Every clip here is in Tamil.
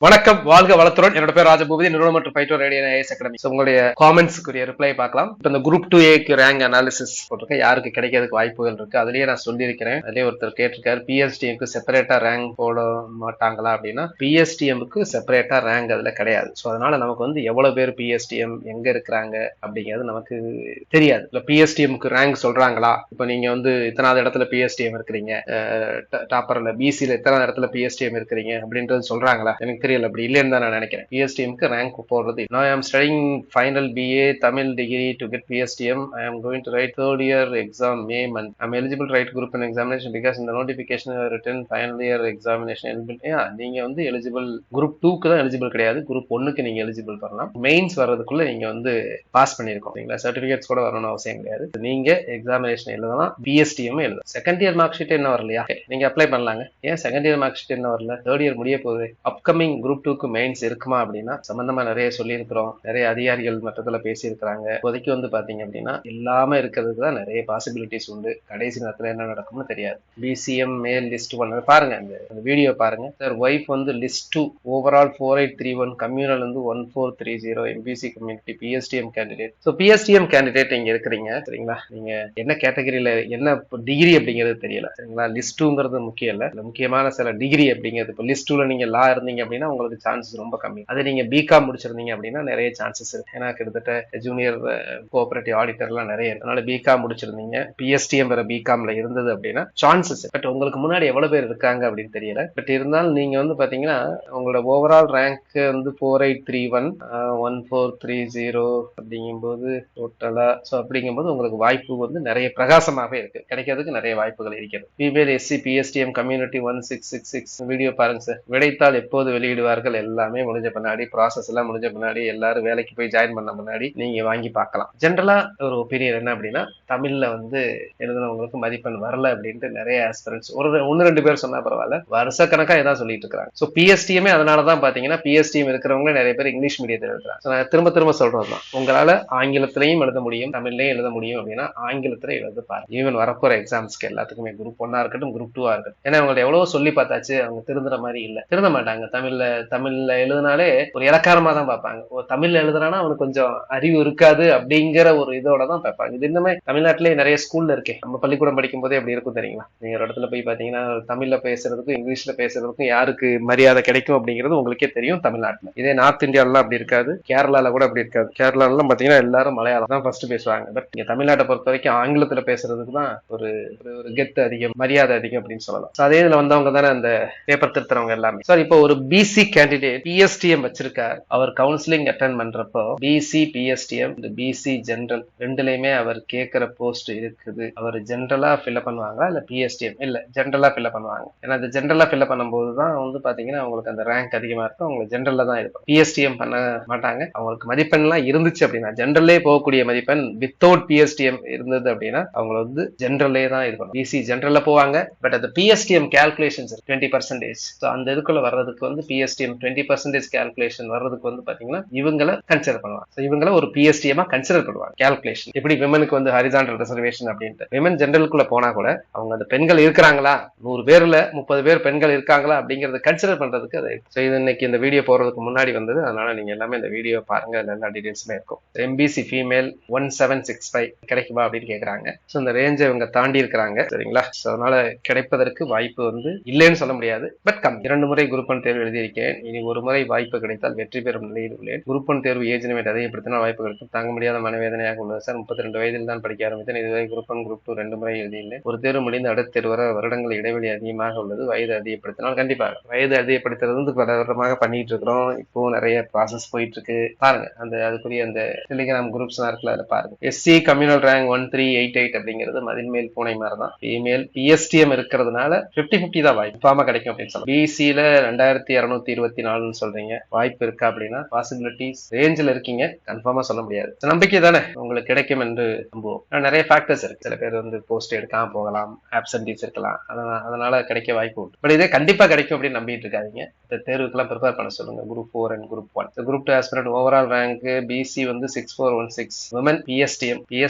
வணக்கம், வாழ்க வளத்துடன். என்னோட பேர் ராஜபூபதி, நிறுவனம் மற்றும் பயிற்று ரேடியோ ஐஏஎஸ் அகாடமி. உங்களுடைய காமெண்ட்ஸ்க்குரிய ரிப்ளை பார்க்கலாம். இப்போ இந்த குரூப் 2A ரேங்க் அனாலிசிஸ் போட்டிருக்கேன், யாருக்கு கிடைக்கிறதுக்கு வாய்ப்புகள் இருக்கு. அதுலயே நான் சொல்லியிருக்கிறேன். அதுலயே ஒருத்தர் கேட்டிருக்காரு, பிஎஸ்டிஎம்க்கு செப்பரேட்டா ரேங்க் போட மாட்டாங்களா அப்படின்னா, பிஎஸ்டிஎம்க்கு செப்பரேட்டா ரேங்க் அதுல கிடையாது. ஸோ அதனால நமக்கு வந்து எவ்வளவு பேர் பிஎஸ்டிஎம் எங்க இருக்கிறாங்க அப்படிங்கிறது நமக்கு தெரியாது. இல்லை பிஎஸ்டிஎம்க்கு ரேங்க் சொல்றாங்களா? இப்போ நீங்க வந்து இத்தனாவது இடத்துல பிஎஸ்டிஎம் இருக்கிறீங்க, டாப்பர்ல பிசியில எத்தனாவது இடத்துல பிஎஸ்டிஎம் இருக்கிறீங்க அப்படின்றது சொல்றாங்களா? எனக்கு தெரியல. அப்படி இல்லைன்னு தான் நான் நினைக்கிறேன். பிஎஸ்டிஎம்க்கு ரேங்க் போடுறது. Now I am studying final BA Tamil degree to get PSTM. I am going to write third year exam May month. I am eligible to write group 1 examination because in the notification I have written final year examination eligible. நீங்க வந்து எலிஜிபிள் குரூப் 2க்கு தான் எலிஜிபிள் கிடையாது, குரூப் 1க்கு நீங்க எலிஜிபிள் பண்ணலாம். மெயின்ஸ் வர்றதுக்குள்ள நீங்க வந்து பாஸ் பண்ணிருக்கோம். சரிங்களா? சர்டிபிகேட்ஸ் கூட வரணும்னு அவசியம் கிடையாது. நீங்க எக்ஸாமினேஷன் எழுதலாம், பிஎஸ்டிஎம் எழுதலாம். செகண்ட் இயர் மார்க் ஷீட் என்ன வரலையா? நீங்க அப்ளை பண்ணலாங்க. ஏன் செகண்ட் இயர் மார்க் ஷீட் என்ன வரல? தேர்ட் இயர் முடிய போகுது. அப்கமிங் குரூப் 2க்கு மெயின்ஸ் இருக்குமா அப்படின்னா சம்பந்தமா நிறைய சொல்லியிருக்கிறோம், நிறைய அதிகாரிகள் மட்டத்துல பேசியிருக்கிறாங்க. இப்போதைக்கு வந்து பாத்தீங்க அப்படின்னா இல்லாம இருக்கிறதுக்கு தான் நிறைய பாசிபிலிட்டிஸ் உண்டு. கடைசி நேரத்துல என்ன நடக்கும்னு தெரியாது. பிசிஎம் மேல் லிஸ்ட் 1 பாருங்க, இந்த வீடியோ பாருங்க. சார் ஒய்ஃப் வந்து லிஸ்ட் 2 ஓவரால் 4831, கம்யூனல் வந்து 1430, MBC community PSTM candidate. So PSTM candidate இங்க இருக்கிறீங்க. சரிங்களா? நீங்க என்ன கேட்டகரியில என்ன டிகிரி அப்படிங்கிறது தெரியல. சரிங்களா? லிஸ்ட் 2ங்கிறது முக்கியம் இல்ல, முக்கியமான சில டிகிரி அப்படிங்கிறது. இப்போ லிஸ்ட் 2ல நீங்க லா இருந்தீங்க அப்படின்னா உங்களுக்கு சான்சஸ் ரொம்ப கம்மி. அது நீங்க பிகாம் முடிச்சிருந்தீங்க அப்படின்னா நிறைய சான்சஸ் இருக்கு. ஏன்னா கிட்டத்தட்ட ஜூனியர் கோஆபரேட்டிவ் ஆடிட்டர்லாம் நிறைய இருக்கு. அதனால பிகாம் முடிச்சிருந்தீங்க, பிஎஸ்டிஎம் வேற பிகாம்ல இருந்தது அப்படின்னா சான்சஸ். பட் உங்களுக்கு முன்னாடி எவ்வளவு பேர் இருக்காங்க அப்படின்னு தெரியல. பட் இருந்தாலும் நீங்க வந்து பாத்தீங்கன்னா உங்களோட ஓவரால் ரேங்க் வந்து 4831 1430 அப்படிங்கும்போது டோட்டலா ஸோ அப்படிங்கும்போது உங்களுக்கு வாய்ப்பு வந்து நிறைய பிரகாசமாகவே இருக்கு, கிடைக்கிறதுக்கு நிறைய வாய்ப்புகள் இருக்கிறது. Female SC PSTM community 1666 video பாருங்க சார். விடைத்தாள் எப்போது வெளியிடுவார்கள்? எல்லாமே முடிஞ்ச பின்னாடி, ப்ராசஸ் எல்லாம் முடிஞ்ச பின்னாடி, எல்லாரும் வேலைக்கு போய் ஜாயின் பண்ண முன்னாடி நீங்க வாங்கி பார்க்கலாம். ஜென்ரலா ஒரு ஒப்பீனியன் என்ன அப்படின்னா, தமிழ்ல வந்து எழுதுனவங்களுக்கு மதிப்பெண் வரல அப்படின்ட்டு நிறைய ஆஸ்பிரன்ஸ் ஒன்னு ரெண்டு பேர் சொன்னா பரவாயில்ல, வருஷக்கணக்கா ஏதாவது சொல்லிட்டு இருக்காங்க. ஸோ பிஎஸ்டிஎமே அதனாலதான் பாத்தீங்கன்னா பிஎஸ்டிஎம் இருக்கிறவங்க நிறைய பேர் இங்கிலீஷ் மீடியத்தில் எழுதுறாங்க. நான் திரும்ப திரும்ப சொல்றதுதான், உங்களால ஆங்கிலத்திலையும் எழுத முடியும், தமிழ்லையும் எழுத முடியும் அப்படின்னா ஆங்கிலத்துல எழுத பாருங்க. ஈவன் வரப்போற எக்ஸாம்ஸ்க்கு எல்லாத்துக்குமே, குரூப் 1 இருக்கட்டும் குரூப் 2 இருக்கட்டும். ஏன்னா அவங்கள்ட்ட எவ்வளவு சொல்லி பார்த்தாச்சு, அவங்க திருந்துற மாதிரி இல்ல, திருந்த மாட்டாங்க. தமிழ்ல எழுதினாலே ஒரு இலக்காரமா தான் பார்ப்பாங்க. ஒரு தமிழ்ல எழுதுறானா அவனுக்கு கொஞ்சம் அறிவு இருக்காது அப்படிங்கிற ஒரு இதோட தான் பார்ப்பாங்க. இது இன்னுமே தமிழ்நாட்டிலே நிறைய ஸ்கூல்ல இருக்கே. நம்ம பள்ளிக்கூடம் படிக்கும் போதே அப்படி இருக்கும் தெரியுங்களா? நீங்க ஒரு இடத்துல போய் பாத்தீங்கன்னா தமிழ்ல பேசுறதுக்கும் இங்கிலீஷ்ல பேசுறதுக்கும் யாருக்கு மரியாதை கிடைக்கும் அப்படிங்கிறது உங்களுக்கே தெரியும் தமிழ்நாட்டுல. இதே நார்த் இந்தியாவில அப்படி இருக்காது, கேரளால கூட அப்படி இருக்காது. கேரளால பாத்தீங்கன்னா எல்லாரும் மலையாளம் தான் ஃபர்ஸ்ட் பேசுவாங்க. பட் இங்க தமிழ்நாட்டை பொறுத்த வரைக்கும் ஆங்கிலத்துல பேசுறதுக்கு தான் ஒரு கெத்து அதிகம், மரியாதை அதிகம் அப்படின்னு சொல்லலாம். அதே இதுல வந்தவங்க தானே அந்த பேப்பர் திருத்துறவங்க எல்லாமே. சார் இப்போ ஒரு பிசி கேண்டிடேட் பிஎஸ்டிஎம் வச்சிருக்கார், அவர் கவுன்சிலிங் அட்டென்ட் பண்றப்போ பிசி பிஎஸ்டிஎம் பிசி ஜெனரல் ரெண்டுலயுமே அவர் கேட்கிற போஸ்ட் இருக்குது. அவர் ஜெனரலா ஃபில் பண்ணுவாங்க இல்ல பிஎஸ்டிஎம்? இல்ல, ஜெனரலா ஃபில் பண்ணுவாங்க. ஏன்னா அந்த ஜெனரலா ஃபில் பண்ணும்போது தான் வந்து பாத்தீங்கன்னா அவங்களுக்கு அந்த ரேங்க் அதிகமா இருக்கும், அவங்க ஜெனரல்ல தான் இருக்கும், பிஎஸ்டிஎம் பண்ண மாட்டாங்க. அவங்களுக்கு மதிப்பெண் எல்லாம் இருந்துச்சு அப்படின்னா, ஜெனரல்லே போகக்கூடிய மதிப்பெண் வித்தவுட் பிஎஸ்டிஎம் இருந்தது அப்படின்னா அவங்க வந்து ஜெனரல்லே தான் இருக்கும். பிசி ஜெனரல்ல போவாங்க. பட் அந்த பிஎஸ்டிஎம் கால்குலேஷன்ஸ் 20%. அந்த இதுக்குள்ள வர்றதுக்கு வந்து பிஎஸ்டிஎம் 20% கால்குலேஷன் வர்றதுக்கு வந்து பாத்தீங்கன்னா இவங்களை கன்சிடர் பண்ணுவாங்க. இவங்களை ஒரு பிஎஸ்டிஎம் கன்சிடர் பண்ணுவாங்க. கால்குலேஷன் எப்படி விமனுக்கு வந்து ஹரிசாண்டல் ரிசர்வேஷன் அப்படின்ட்டு, விமன் ஜெனரலுக்குள்ள போனா கூட அவங்க அந்த பெண்கள் இருக்கிறாங்களா, 100 பேர்ல 30 பேர் பெண்கள் இருக்காங்களா அப்படிங்கறத கன்சிடர் பண்றதுக்கு அது. இது இன்னைக்கு இந்த வீடியோ போறதுக்கு முன்னாடி வந்தது, அதனால நீங்க எல்லாமே இந்த வீடியோ பாருங்க, எல்லா டீடைல்ஸுமே இருக்கும். எம்பிசி ஃபீமேல் 1765 கிடைக்குமா அப்படின்னு கேக்குறாங்க. ஸோ இந்த ரேஞ்சை இவங்க தாண்டி இருக்கிறாங்க. சரிங்களா? ஸோ அதனால கிடைப்பதற்கு வாய்ப்பு வந்து இல்லைன்னு சொல்ல முடியாது, பட் கம். 2 முறை குரூப் 1 தேர்வு எழுதியிருக்கேன், இனி ஒரு முறை வாய்ப்பு கிடைத்தால் வெற்றி பெறும் நிலையில் உள்ளேன். குரூப் 1 தேர்வு ஏஜ் லிமிட் அதிகப்படுத்தினால் வாய்ப்பு கிடைக்கும். தாங்க முடியாத மனவேதனையாக உள்ளது சார். 32 வயதில் தான் படிக்க ஆரம்பித்தேன். இதுவரை குரூப் 1 குரூப் 2 2 முறை எழுதியுள்ளேன். ஒரு தேர்வு முடிந்து அடுத்த தேர்வு வர வருடங்கள் இடைவெளி அதிகமாக உள்ளது. வயது அதிகப்படுத்தினால் கண்டிப்பாக வயது அதிகப்படுத்துறது வந்து பல வருடமாக பண்ணிட்டு இருக்கிறோம். இப்போ நிறைய ப்ராசஸ் போயிட்டு இருக்கு. பாருங்க அந்த அதுக்குரிய அந்த டெலிகிராம் குரூப்ஸ் இருக்குல்ல, அதை பாருங்க. எஸ்சி கம்யூனல் ரேங்க் 1388 அப்படிங்கிறது மதில் மேல் பூனை மாதிரி தான். ஃபீமேல் பிஎஸ்டிஎம் இருக்கிறதுனால 50-50 தான் வாய்ப்பு கிடைக்கும் அப்படின்னு சொல்லலாம். பிசியில 2224 சொல்றீங்க, வாய்ப்பு இருக்கா அப்படின்னா பாசிபிலிட்டிஸ் ரேஞ்சில் இருக்கீங்க, கன்ஃபார்மா சொல்ல முடியாது. நம்பிக்கை தானே உங்களுக்கு கிடைக்கும் என்று நம்புவோம். நிறைய ஃபேக்டர்ஸ் இருக்கு. சில பேர் வந்து போஸ்ட் எடுக்காம போகலாம், ஆப்சன்டீஸ் இருக்கலாம், அதனால கிடைக்க வாய்ப்பு உண்டு. பட் இதே கண்டிப்பா கிடைக்கும் அப்படின்னு நம்பிட்டு இருக்காதீங்க. இந்த தேர்வுக்கெல்லாம் ப்ரிப்பேர் பண்ண சொல்லுங்க. Group 4 and group 1. Group 2 aspirant overall rank BC வந்து 6416, விமன் பிஎஸ்டிஎம்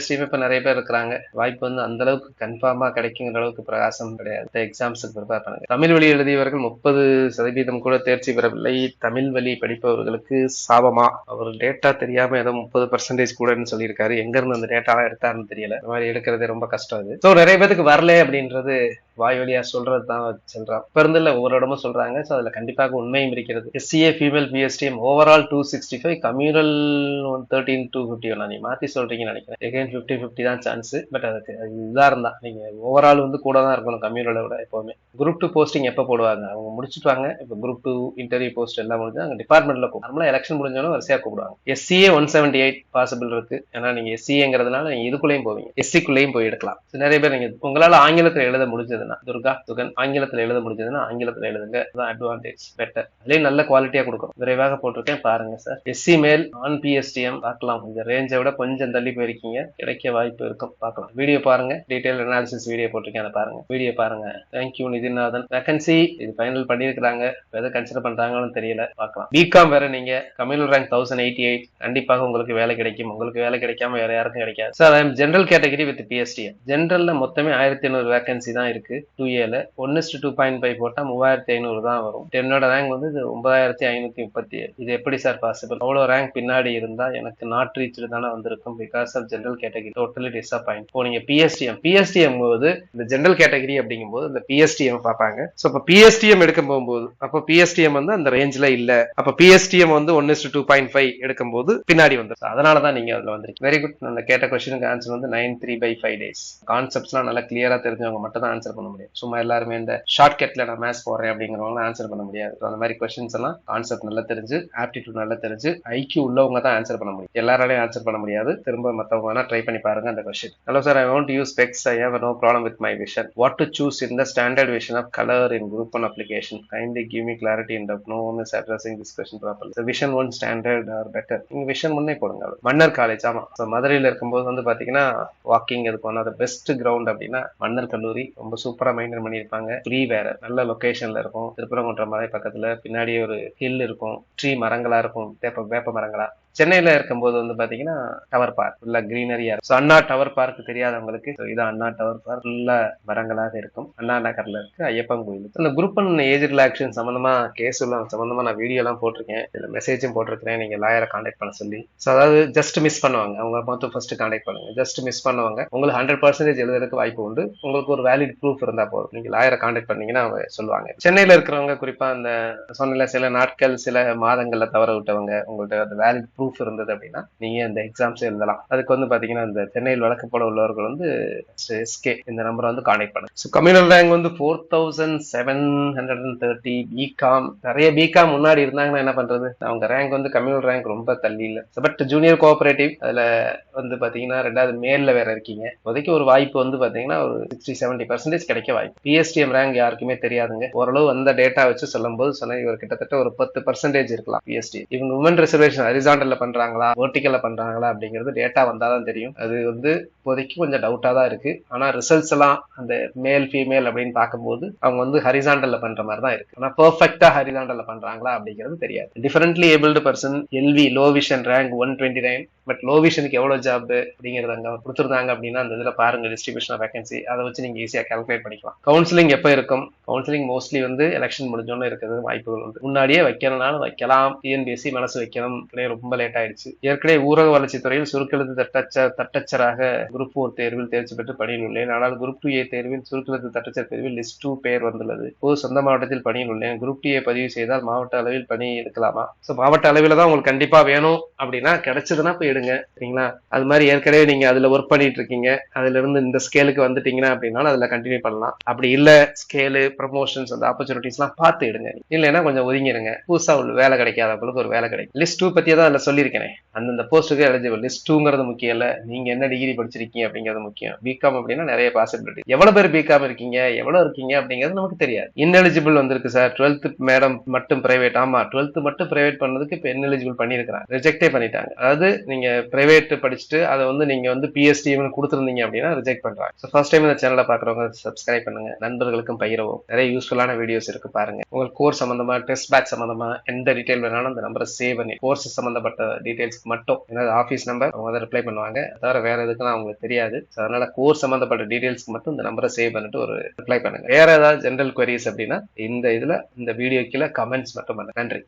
இப்ப நிறைய பேர் இருக்கிறாங்க. வாய்ப்பு வந்து அந்த அளவுக்கு கன்ஃபார்மா கிடைக்குங்கிற அளவுக்கு பிரகாசம் கிடையாது. எக்ஸாம்ஸுக்கு ப்ரிப்பேர் பண்ணுங்க. தமிழ் வழி எழுதியவர்கள் 30% கூட தேர்ச்சி தேர்ச்சி பெறவில்லை, தமிழ் வழி படிப்பவர்களுக்கு சாபமா? அவர் டேட்டா தெரியாம ஏதோ 30% கூடன்னு சொல்லியிருக்காரு. எங்க இருந்து அந்த டேட்டாலாம் எடுத்தாருன்னு தெரியல. இந்த மாதிரி எடுக்கிறதே ரொம்ப கஷ்டம் இது. ஸோ நிறைய பேருக்கு வரல அப்படின்றது வாய் வழியா சொல்றது தான் சொல்றான். இப்ப இருந்து இல்ல ஒவ்வொரு இடமும் சொல்றாங்க. ஸோ அதுல கண்டிப்பாக உண்மையும் இருக்கிறது. SCA female PSTM overall 265, communal 13 251. நீ மாத்தி சொல்றீங்கன்னு நினைக்கிறேன். எகைன் 50-50 தான் சான்ஸ். பட் அதுக்கு இதா இருந்தா நீங்க ஓவரால் வந்து கூட தான் இருக்கணும் கம்யூனலை விட எப்பவுமே. குரூப் 2 போஸ்டிங் எப்ப போடுவாங்க? அவங்க முடிச்சுட்டாங்க. இப்ப குரூப் 2 இன்டர்வியூ போஸ்ட் எல்லாம் முடிஞ்சு அங்க டிபார்ட்மெண்ட்ல நார்மலா எலெக்ஷன் முடிஞ்சோன்னு வரிசையா கூப்பிடுவாங்க. SCA 178 பாசிபிள் இருக்கு. ஏன்னா நீங்க SCAங்கிறதுனால நீங்க இதுக்குள்ளேயும் போவீங்க, SCக்குள்ளேயும் போய் எடுக்கலாம். நிறைய பேர் நீங்க உங்களால ஆங்கிலத்தில் எழுத முடிஞ்சதுன்னா, துர்கா துகன் ஆங்கிலத்தில் எழுத முடிஞ்சதுன்னா ஆங்கிலத்தில் எழுதுங்க. Advantage better. அதுலயும் நல்ல குவாலிட்டியா கொடுக்கும். விரைவாக போட்டிருக்கேன் பாருங்க சார். SC மேல் ஆன் PSTM பார்க்கலாம். இந்த ரேஞ்சை விட கொஞ்சம் தள்ளி போயிருக்கீங்க, கிடைக்க வாய்ப்பு இருக்கும். பார்க்கலாம். வீடியோ பாருங்க, டீடைல் அனாலிசிஸ் வீடியோ போட்டிருக்கேன், அதை பாருங்க. வீடியோ பாருங்க. தேங்க்யூ நிதிநாதன். வேகன்சி இது ஃபைனல் பண்ணிருக்காங்க, எதை கன்சிடர் பண்றாங்கன்னு தெரியல, பார்க்கலாம். பிகாம் வேற நீங்க கம்யூனல் ரேங்க் 1088, கண்டிப்பாக உங்களுக்கு வேலை கிடைக்கும். உங்களுக்கு வேலை கிடைக்காம வேற யாருக்கும் கிடைக்காது sir. General category with PSTM. ஜெனரல்ல மொத்தமே 1500 வேகன்சி தான் இருக்கு. 2Aல 1:2.5 போட்டா 3500 தான் வரும். என்னோட ரேங்க் வந்து 9537. இது எப்படி சார் பாசிபிள்? அவ்வளவு ரேங்க் பின்னாடி இருந்தா எனக்கு நாட் ரீச் தானே வந்திருக்கும். Because of general category. Totally disappoint. இப்போ நீங்க PSTM போது இந்த ஜெனரல் கேட்டகரி அப்படிங்கும் போது இந்த PSTM பார்ப்பாங்க. சோ இப்ப PSTM எடுக்கும் போகும்போது அப்ப PSTM வந்து அந்த ரேஞ்ச்ல இல்ல. அப்ப PSTM வந்து 1:2.5 எடுக்கும் போது பின்னாடி வந்து, அதனாலதான் நீங்க அதுல வந்துருக்கு. Very good. நான் கேட்ட கொஸ்டினுக்கு ஆன்சர் வந்து 93/5 days. கான்செப்ட்ஸ்லாம் நல்லா கிளியரா தெரிஞ்சவங்க மட்டும் தான் ஆன்சர் பண்ண முடியும். சும்மா எல்லாருமே இந்த ஷார்ட்கட்ல நான் மேத்ஸ் போடுறேன் அப்படிங்கிறவங்க ஆன்சர் பண்ண முடியாது. அந்த மாதிரி கொஸ்டின்ஸ் எல்லாம் கான்செப்ட் நல்லா தெரிஞ்சு, ஆப்டிடியூட் நல்லா தெரிஞ்சு, IQ உள்ளவங்க தான் ஆன்சர் பண்ண முடியும். எல்லாராலையும் ஆன்சர் பண்ண முடியாது. திரும்ப மத்தவங்க வேணா ட்ரை பண்ணி பாருங்க அந்த question. Hello sir, I want to use specs. I have no problem with my vision. What to choose in the standard vision of colour in group 1 application? Kindly give me clarity in doubt. No one is addressing this question properly. So vision 1 standard are better. நீங்க விஷன் 1 போடுங்க. மன்னர் காலேஜ். ஆமா, ஸோ மதுரையில இருக்கும்போது வந்து பாத்தீங்கன்னா வாக்கிங் அதுக்கு one of the best ground அப்படின்னா மன்னர் கல்லூரி. ரொம்ப சூப்பரா மெயின்டைன் பண்ணியிருப்பாங்க. ஃப்ரீ வேற, நல்ல லொகேஷன்ல இருக்கும். திருப்பரங்குன்றம் மலை பக்கத்துல, பின்னாடி ஒரு ஹில் இருக்கும், ட்ரீ மரங்களா இருக்கும், வேப்ப மரங்களா. சென்னையில இருக்கும்போது வந்து பாத்தீங்கன்னா டவர் பார்க் ஃபுல்லா கிரீனரியா இருக்கும். அண்ணா டவர் பார்க் தெரியாதவங்களுக்கு இது அண்ணா டவர் பார்க் ஃபுல்லா மரங்களாக இருக்கும். அண்ணா நகர்ல இருக்கு, ஐயப்பன் கோயில். இந்த குரூப் 1 ஏஜ் ரிலாக்ஸேஷன் சம்பந்தமா கேஸ் சம்பந்தமா நான் வீடியோ எல்லாம் போட்டிருக்கேன், இதுல மெசேஜும் போட்டிருக்கேன். நீங்க லாயரை கான்டாக்ட் பண்ண சொல்லி. அதாவது ஜஸ்ட் மிஸ் பண்ணுவாங்க, அவங்க மட்டும் ஃபர்ஸ்ட் கான்டாக்ட் பண்ணுங்க. ஜஸ்ட் மிஸ் பண்ணுவாங்க. உங்களுக்கு 100% எழுதுறதுக்கு வாய்ப்பு உண்டு. உங்களுக்கு ஒரு வேலிட் ப்ரூஃப் இருந்தா போதும். நீங்க லாயரை கான்டாக்ட் பண்ணீங்கன்னா அவங்க சொல்லுவாங்க. சென்னையில இருக்கிறவங்க குறிப்பா அந்த சொன்ன சில நாட்கள் சில மாதங்கள்ல தவற விட்டவங்க, உங்கள்ட்ட அந்த வேலிட் ப்ரூஃப் இருந்தது அப்படின்னா நீங்க இந்த எக்ஸாம்ஸ் எழுதலாம். அதுக்கு வந்து பாத்தீங்கன்னா இந்த சென்னையில் வழக்கு போட உள்ளவர்கள் வந்து SK இந்த நம்பரை வந்து கான்டாக்ட் பண்ணுங்க. ஸோ கம்யூனல் ரேங்க் வந்து 4730. பிகாம் நிறைய பிகாம் முன்னாடி இருந்தாங்கன்னா என்ன பண்றது? அவங்க ரேங்க் வந்து கம்யூனல் ரேங்க் ரொம்ப தள்ளி இல்ல. பட் ஜூனியர் கோஆபரேட்டிவ் அதுல வந்து பாத்தீங்கன்னா 2வது மேல்ல வேற இருக்கீங்க. இப்போதைக்கு ஒரு வாய்ப்பு வந்து பாத்தீங்கன்னா ஒரு 60-70% கிடைக்க வாய்ப்பு. PSTM ரேங்க் யாருக்குமே தெரியாதுங்க. ஓரளவு அந்த டேட்டா வச்சு சொல்லும் போது சொன்ன இவர் கிட்டத்தட்ட ஒரு 10% இருக்கலாம் PSTM. இவங்க உமன் ரிசர்வேஷன் ஹரிசாண்டல்ல பண்றாங்களா வெர்டிகல்ல பண்றாங்களா அப்படிங்கிறது டேட்டா வந்தாதான் தெரியும். அது வந்து இப்போதைக்கு கொஞ்சம் டவுட்டா தான் இருக்கு. ஆனா ரிசல்ட்ஸ் எல்லாம் அந்த மேல் ஃபீமேல் அப்படின்னு பார்க்கும்போது அவங்க வந்து ஹரிசாண்டல்ல பண்ற மாதிரி தான் இருக்கு. ஆனா பெர்ஃபெக்ட்டா ஹரிசாண்டல்ல பண்றாங்களா அப்படிங்கிறது தெரியாது. Differently abled person LV low vision rank 129. But low விஷனுக்கு எவ்வளவு ஜாப் அப்படிங்கிறது அங்க கொடுத்துருந்தாங்க அப்படின்னா அந்த இதுல பாருங்க டிஸ்ட்ரிபியூஷன் ஆஃப் வேகன்சி. அதை வச்சு நீங்க ஈஸியா கால்குலேட் பண்ணிக்கலாம். கவுன்சிலிங் எப்ப இருக்கும்? கவுன்சிலிங் மோஸ்ட்லி வந்து எலெக்ஷன் முடிஞ்சோன்னு இருக்கிறது வாய்ப்புகள் உண்டு. முன்னாடியே வைக்கிறனாலும் வைக்கலாம். TNPSC மனசு வைக்கணும், ரொம்ப லேட் ஆயிடுச்சு. ஏற்கனவே ஊரக வளர்ச்சித்துறையில் சுருக்கெழுத்து தட்டச்சராக குரூப் 4 தேர்வில் தேர்ச்சி பெற்று பணியில் உள்ளேன். ஆனால் குரூப் 2A தேர்வில் சுருக்கெழுத்து தட்டச்சர் தேர்வில் லிஸ்ட் 2 பேர் வந்துள்ளது. சொந்த மாவட்டத்தில் பணியில் உள்ளேன். குரூப் 2A பதிவு செய்தால் மாவட்ட அளவில் பணி எடுக்கலாமா? சோ மாவட்ட அளவில் தான் உங்களுக்கு கண்டிப்பா வேணும் அப்படின்னா கிடைச்சதுன்னா போய் எடுங்க. சரிங்களா? அது மாதிரி ஏற்கனவே நீங்க அதுல ஒர்க் பண்ணிட்டு இருக்கீங்க, அதுல இருந்து இந்த ஸ்கேலுக்கு வந்துட்டீங்கன்னா அப்படின்னா அதுல கண்டினியூ பண்ணலாம். அப்படி இல்ல ஸ்கேலு ப்ரமோஷன்ஸ் அந்த ஆப்பர்ச்சுனிட்டிஸ் எல்லாம் பார்த்து எடுங்க. இல்லைன்னா கொஞ்சம் ஒதுங்கிடுங்க. புதுசா உள்ள வேலை கிடைக்காதவங்களுக்கு ஒரு வேலை கிடைக்கும். லிஸ்ட் 2 பத்தியே தான் அதுல சொல்லியிருக்கேன். அந்தந்த போஸ்ட்டுக்கு எலிஜிபிள். லிஸ்ட் 2ங்கிறது முக்கியம் இல்ல, நீங்க என்ன டிகிரி படிச்சிருக்கீங்க அப்படிங்கிறது முக்கியம். பிகாம் அப்படின்னா நிறைய பாசிபிலிட்டி. எவ்வளவு பேர் பிகாம் இருக்கீங்க, எவ்வளவு இருக்கீங்க அப்படிங்கிறது நமக்கு தெரியாது. இன்எலிஜிபிள் வந்திருக்கு சார். 12th மேடம் மட்டும் பிரைவேட். ஆமா, 12th மட்டும் பிரைவேட் பண்ணதுக்கு இப்ப இன்எலிஜிபிள் பண்ணிருக்காங்க, ரிஜெக்டே பண்ணிட்டாங்க. அதாவது நீங்க பிரைவேட் படிச்சுட்டு அதை வந்து நீங்க வந்து PSTM கொடுத்துருந்தீங்க அப்படின்னா ரிஜெக்ட் பண்றாங்க. ஃபர்ஸ்ட் டைம் இந்த சேனலை பாக்குறவங்க சப்ஸ்கிரைப் பண்ணுங்க, நண்பர்களுக்கும் பகிரவும். நிறைய யூஸ்ஃபுல்லான வீடியோஸ் இருக்கு பாருங்க. உங்களுக்கு கோர்ஸ் சம்பந்தமா, டெஸ்ட் பேட்ச் சம்பந்தமா எந்த டீடைல் வேணாலும் அந்த நம்பரை சேவ் பண்ணி கோர்ஸ் சம்பந்தப்பட்ட சம்பந்தப்பட்ட டீடைல்ஸ்க்கு மட்டும், ஏன்னா ஆஃபீஸ் நம்பர், அவங்க தான் ரிப்ளை பண்ணுவாங்க, தவிர வேற எதுக்குலாம் அவங்களுக்கு தெரியாது. அதனால கோர்ஸ் சம்பந்தப்பட்ட டீடைல்ஸ்க்கு மட்டும் இந்த நம்பரை சேவ் பண்ணிட்டு ஒரு ரிப்ளை பண்ணுங்க. வேற ஏதாவது ஜெனரல் குவரிஸ் அப்படின்னா இந்த வீடியோ கீழே கமெண்ட்ஸ் மட்டும் பண்ணுங்க. நன்றி.